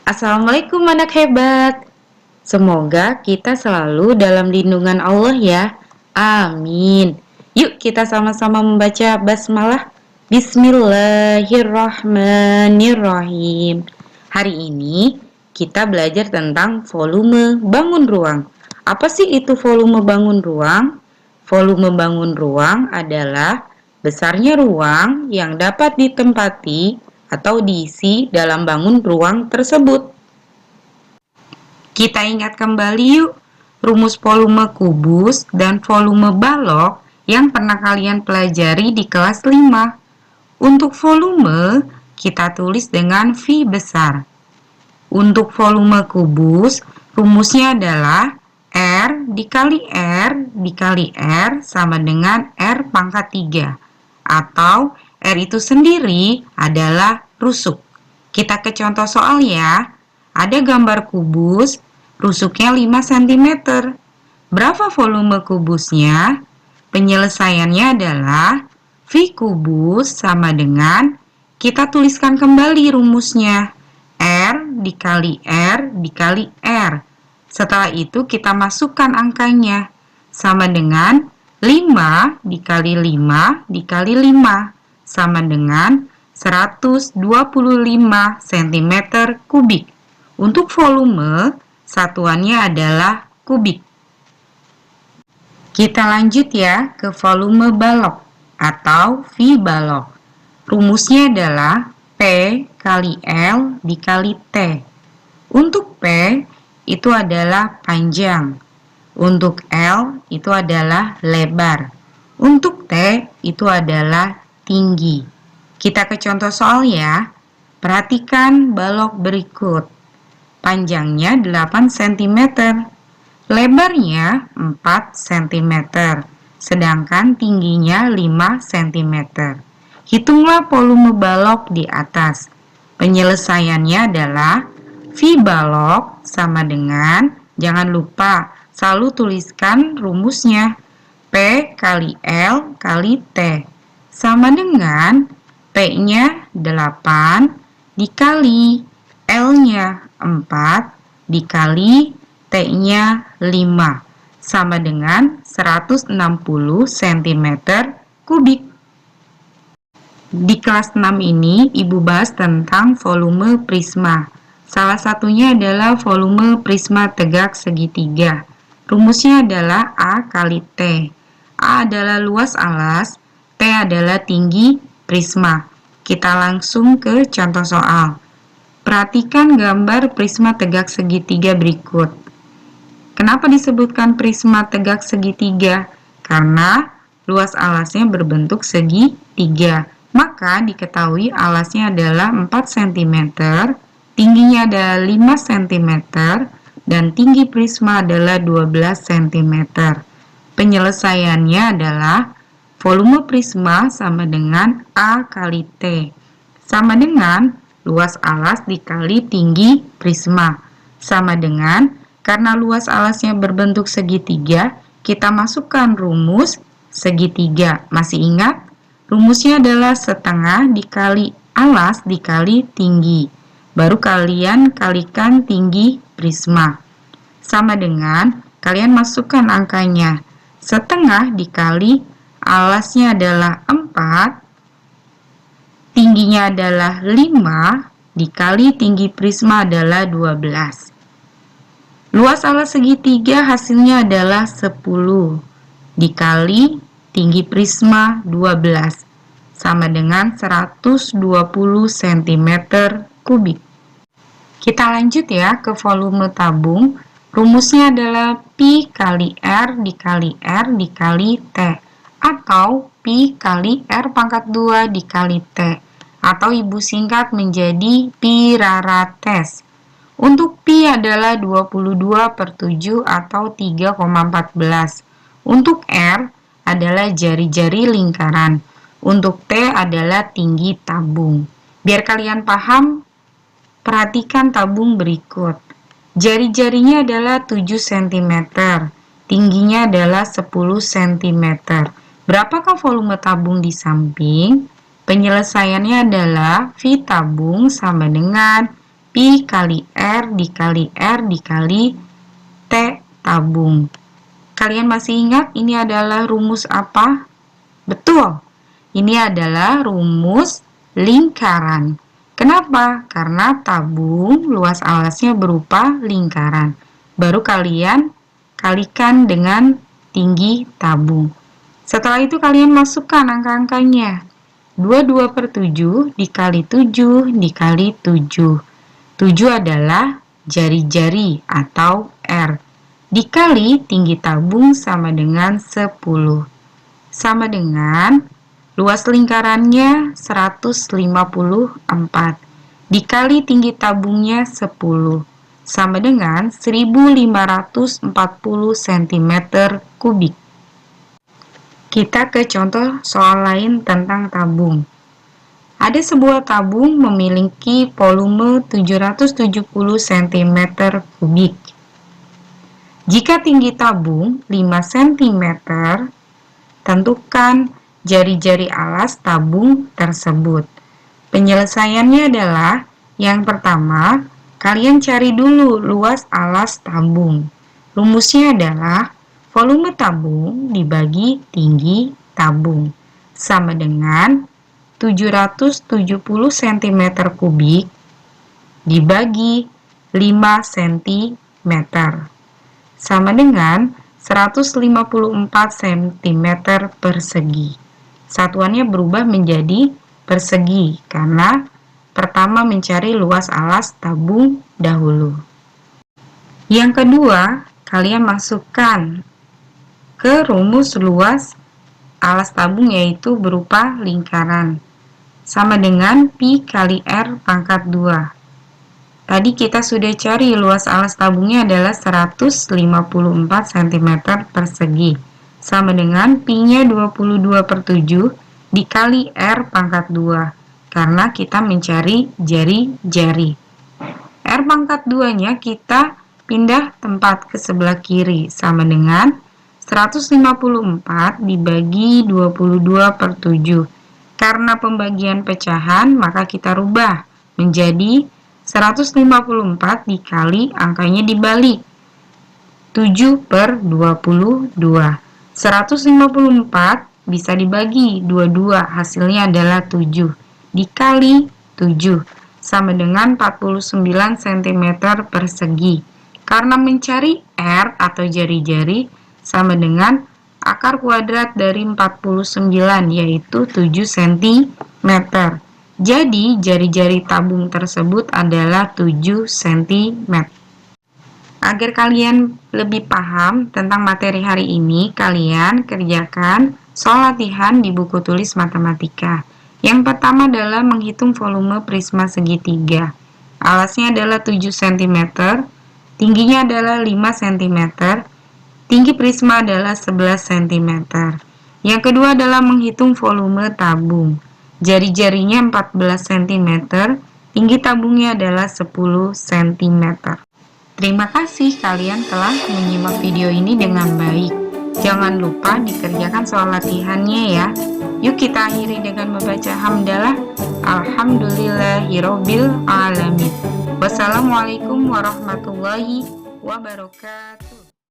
Assalamualaikum anak hebat. Semoga kita selalu dalam lindungan Allah ya. Amin. Yuk kita sama-sama membaca basmalah. Bismillahirrahmanirrahim. Hari ini kita belajar tentang volume bangun ruang. Apa sih itu volume bangun ruang? Volume bangun ruang adalah besarnya ruang yang dapat ditempati atau diisi dalam bangun ruang tersebut. Kita ingat kembali yuk rumus volume kubus dan volume balok yang pernah kalian pelajari di kelas 5. Untuk volume, kita tulis dengan V besar. Untuk volume kubus, rumusnya adalah R dikali R sama dengan R pangkat 3. Atau R itu sendiri adalah rusuk. Kita ke contoh soal ya. Ada gambar kubus, rusuknya 5 cm. Berapa volume kubusnya? Penyelesaiannya adalah V kubus sama dengan, kita tuliskan kembali rumusnya, R dikali R. Setelah itu kita masukkan angkanya, sama dengan 5 dikali 5 dikali 5, sama dengan 125 cm kubik. Untuk volume, satuannya adalah kubik. Kita lanjut ya ke volume balok atau V balok. Rumusnya adalah P kali L dikali T. Untuk P itu adalah panjang. Untuk L itu adalah lebar. Untuk T itu adalah tinggi. Kita ke contoh soal ya. Perhatikan balok berikut. Panjangnya 8 cm, lebarnya 4 cm, sedangkan tingginya 5 cm. Hitunglah volume balok di atas. Penyelesaiannya adalah V balok sama dengan, jangan lupa selalu tuliskan rumusnya, P kali L kali T, sama dengan P-nya 8 dikali L-nya 4 dikali T-nya 5, sama dengan 160 cm kubik. Di kelas 6 ini, Ibu bahas tentang volume prisma. Salah satunya adalah volume prisma tegak segitiga. Rumusnya adalah A kali T. A adalah luas alas, T adalah tinggi prisma. Kita langsung ke contoh soal. Perhatikan gambar prisma tegak segitiga berikut. Kenapa disebutkan prisma tegak segitiga? Karena luas alasnya berbentuk segitiga. Maka diketahui alasnya adalah 4 cm, tingginya adalah 5 cm, dan tinggi prisma adalah 12 cm. Penyelesaiannya adalah volume prisma sama dengan A kali T, sama dengan luas alas dikali tinggi prisma, sama dengan, karena luas alasnya berbentuk segitiga, kita masukkan rumus segitiga. Masih ingat? Rumusnya adalah setengah dikali alas dikali tinggi. Baru kalian kalikan tinggi prisma. Sama dengan, kalian masukkan angkanya. Setengah dikali alasnya adalah 4, tingginya adalah 5, dikali tinggi prisma adalah 12. Luas alas segitiga hasilnya adalah 10, dikali tinggi prisma 12, sama dengan 120 cm kubik. Kita lanjut ya ke volume tabung. Rumusnya adalah Pi kali R dikali R dikali T, atau Pi kali R pangkat 2 dikali T, atau ibu singkat menjadi pi rarates. Untuk Pi adalah 22/7 atau 3,14. Untuk R adalah jari-jari lingkaran. Untuk T adalah tinggi tabung. Biar kalian paham, perhatikan tabung berikut. Jari-jarinya adalah 7 cm, tingginya adalah 10 cm. Berapakah volume tabung di samping? Penyelesaiannya adalah V tabung sama dengan Pi kali R dikali R dikali T tabung. Kalian masih ingat ini adalah rumus apa? Betul, ini adalah rumus lingkaran. Kenapa? Karena tabung luas alasnya berupa lingkaran. Baru kalian kalikan dengan tinggi tabung. Setelah itu kalian masukkan angka-angkanya. 22/7 dikali 7 dikali 7. 7 adalah jari-jari atau R. Dikali tinggi tabung sama dengan 10. Sama dengan luas lingkarannya 154. Dikali tinggi tabungnya 10. Sama dengan 1540 cm kubik. Kita ke contoh soal lain tentang tabung. Ada sebuah tabung memiliki volume 770 cm kubik. Jika tinggi tabung 5 cm, tentukan jari-jari alas tabung tersebut. Penyelesaiannya adalah yang pertama, kalian cari dulu luas alas tabung. Rumusnya adalah volume tabung dibagi tinggi tabung sama dengan 770 cm kubik dibagi 5 cm sama dengan 154 cm persegi. Satuannya berubah menjadi persegi karena pertama mencari luas alas tabung dahulu. Yang kedua, kalian masukkan ke rumus luas alas tabung yaitu berupa lingkaran sama dengan Pi kali R pangkat 2. Tadi kita sudah cari luas alas tabungnya adalah 154 cm persegi sama dengan Pi-nya 22/7 dikali R pangkat 2 karena kita mencari jari-jari. R pangkat 2-nya kita pindah tempat ke sebelah kiri sama dengan 154 dibagi 22/7. Karena pembagian pecahan, maka kita rubah menjadi 154 dikali angkanya dibalik. 7/22. 154 bisa dibagi 22, hasilnya adalah 7. Dikali 7 sama dengan 49 cm persegi. Karena mencari R atau jari-jari sama dengan akar kuadrat dari 49 yaitu 7 cm. Jadi jari-jari tabung tersebut adalah 7 cm. Agar kalian lebih paham tentang materi hari ini, kalian kerjakan soal latihan di buku tulis matematika. Yang pertama adalah menghitung volume prisma segitiga. Alasnya adalah 7 cm, tingginya adalah 5 cm, tinggi prisma adalah 11 cm. Yang kedua adalah menghitung volume tabung. Jari-jarinya 14 cm, tinggi tabungnya adalah 10 cm. Terima kasih kalian telah menyimak video ini dengan baik. Jangan lupa dikerjakan soal latihannya ya. Yuk kita akhiri dengan membaca hamdalah. Alhamdulillahirabbil alamin. Wassalamualaikum warahmatullahi wabarakatuh.